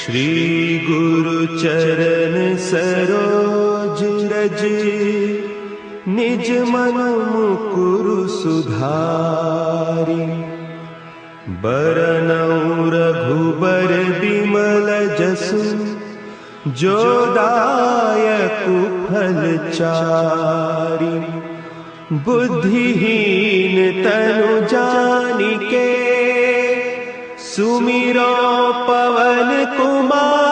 श्री गुरु चरण सरोज रज, निज मन मुकुरु सुधारि। बरनउँ रघुबर बिमल जसु, जो दायकु फल चारि। बुद्धिहीन तनु जानिके, सुमिरो पवन कुमार।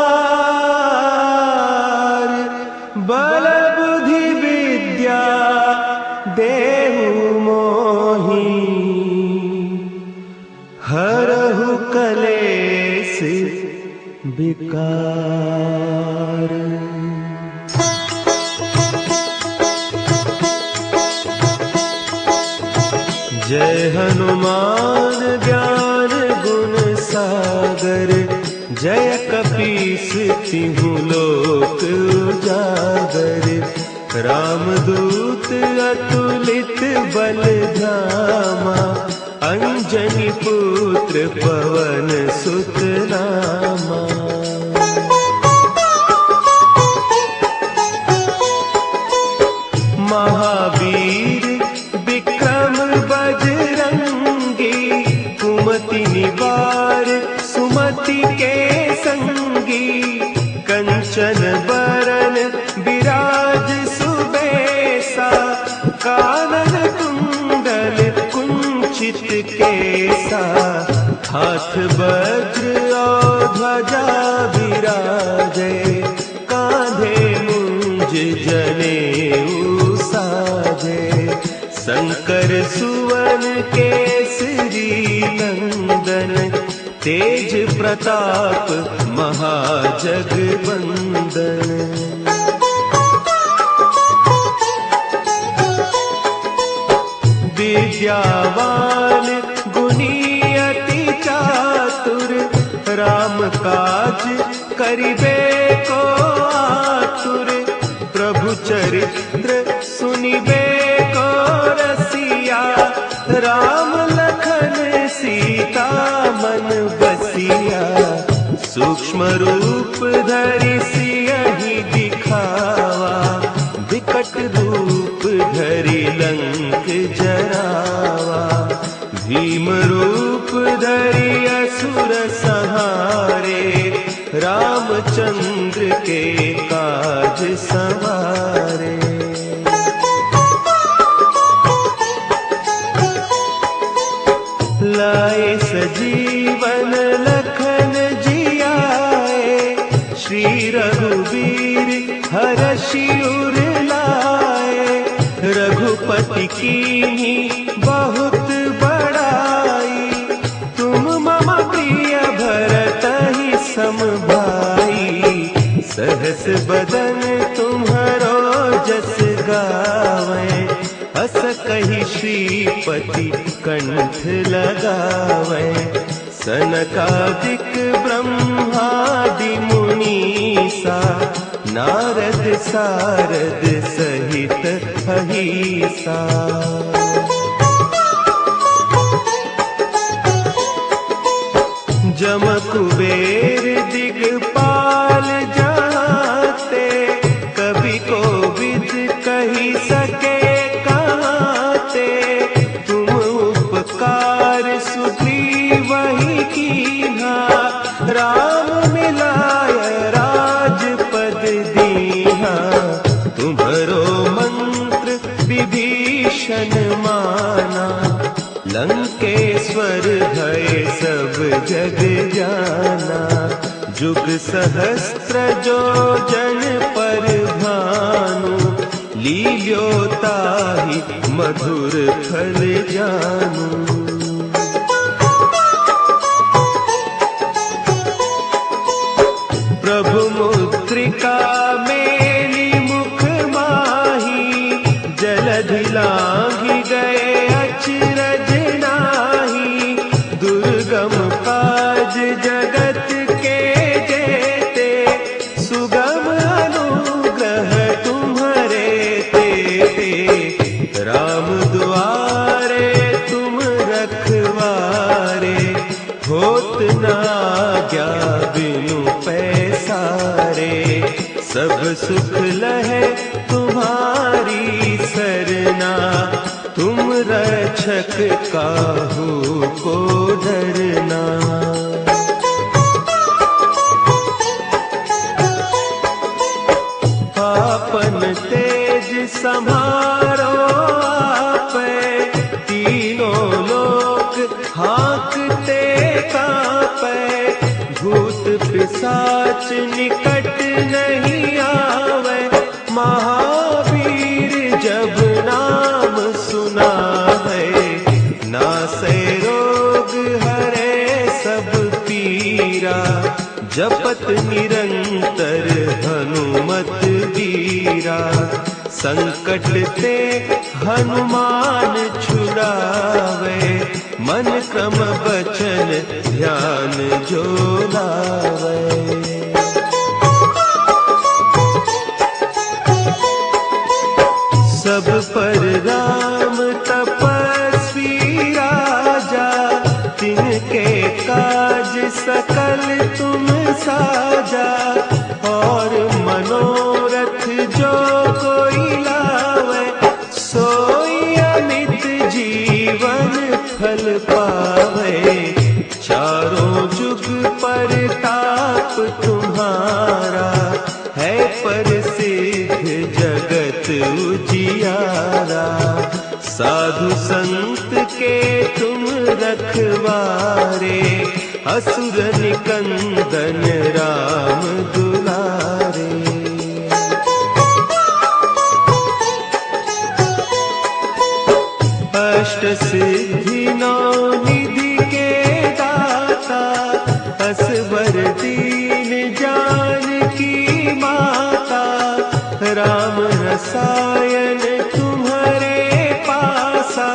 बल बुद्धि विद्या देहु मोहि, हरहु कलेस विकार। जय हनुमान ज्ञान गुण सागर, जय कपीस तिहु लोक उजागर। रामदूत अतुलित बल धामा, अंजनी पुत्र पवन सुत नामा। महावीर विक्रम बजरंगी, कुमति निवार सुमति के संगी। कंचन बरन विराज सुबेसा, कानन कुंडल कुंचित केसा। हाथ वज्र और ध्वजा विराजे, कांधे मुंज जनेऊ साजे। शंकर सुवन केसरी नंदन, तेज प्रताप महाजगवंदन। विद्यावान गुणी अति चातुर, राम काज करिबे को आतुर। प्रभु चरित्र सुनिबे को रसिया, राम लखन सीता मन बसिया। सूक्ष्म रूप धरि सियहि दिखावा, विकट रूप धरि लंक जरावा। भीम रूप धरि असुर संहारे, रामचंद्र के काज सवारे। लाए सजीवन लखन जियाए, श्री रघुवीर हरषि उर लाए। रघुपति कीन्ही बहुत बड़ाई, तुम मम प्रिय भरतहि सम भाई। सहस बदन तुम्हरो जस गावें, अस कहि श्रीपति कंठ लगावें। सनकादिक ब्रह्मादि मुनीसा, नारद सारद सहित अहीसा। जम कुबेर दिगपाल जाते, कवि कोविद कहि सके कहते। तुम उपकार सुग्रीवहि कीन्हा, राम मिलाय राजपद दीन्हा। तुम्हरो मंत्र विभीषण माना, लंकेश्वर भय सब जग जाना। जुग सहस्त्र जो जन पर भानु, लील्यो ताहि मधुर फल जानू। प्रभु मुद्रिका मेली मुख माही, जलधि लांघि गए अचरज नाही। दुर्गम काज जगत के जेते, सुगम अनुग्रह तुम्हरे तेते। राम दुआरे तुम रखवारे, होत न आज्ञा बिनु पै सब सुख लहे तुम्हारी सरना, तुम रक्षक काहू को डरना। आपन तेज संभारो आपे, तीनों लोक हाँकते कांपे। भूत पिशाच निकट नहीं आवे, महावीर जब नाम सुना है। नासे रोग हरे सब पीरा, जपत निरंतर हनुमत वीरा। संकट ते हनुमान छुड़ावे, मन क्रम बचन ध्यान जो लावे। सब पर राम तपस्वी राजा, तिनके काज सकल तुम साजा। और मनोरथ जो कोई लावे, सोई अमित जीवन फल पावे। चारों जुग परताप तुम्हारा, है प्रसिद्ध जगत उजियारा। साधु संत के तुम रखवारे, असुर निकंदन राम दुलारे। अष्ट सिद्धि नौ निधि के दाता, असवर दीन जानकी माता। राम रसायन तुम्हारे पासा,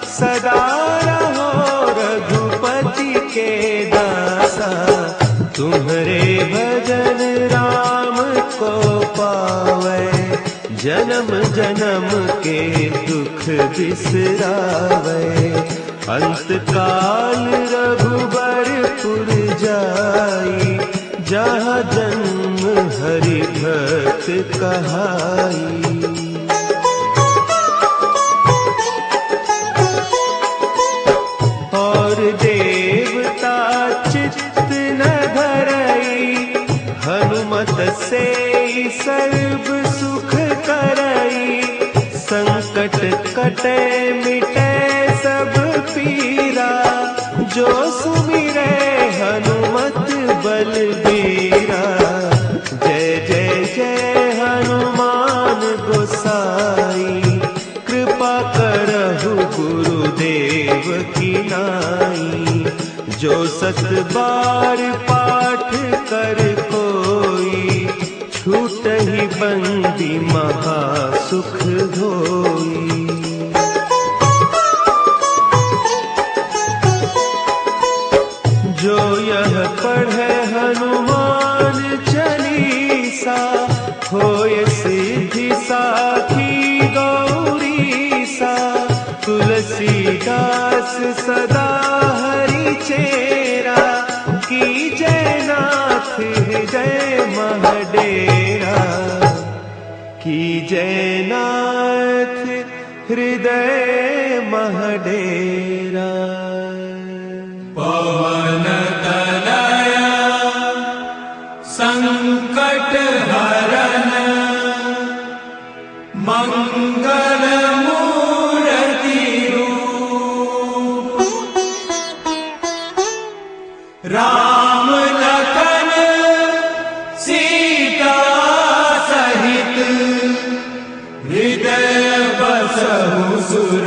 सदा रहो रघुपति के दासा। तुम्हारे भजन राम को पावे, जन्म जन्म के दुख बिसरावे। अंत काल रघुबरपुर जाई, जहाँ जन्म हरि भक्त कहाई। और देवता चित्त न धरई, हनुमत से सर्व सुख करई। संकट कटे मिटे सब पीरा, जो सुमिरे हनुमत बलबीरा। जय जय जय हनुमान गोसाई, कृपा करहु गुरुदेव की नाई। जो सत बार पाठ कर कोई, छूटहि बंदी महा सुख होई। जो यह पढ़े हनुमान चालीसा, होय सिद्धि साखी गौरीसा। तुलसीदास सदा हरि चेरा, की जय नाथ हृदय महडेरा। की जय नाथ हृदय महडेरा। पवन तनया संकट हरन, मंगल मूर्ति रूप। राम लखन सीता सहित, हृदय बसहु सुर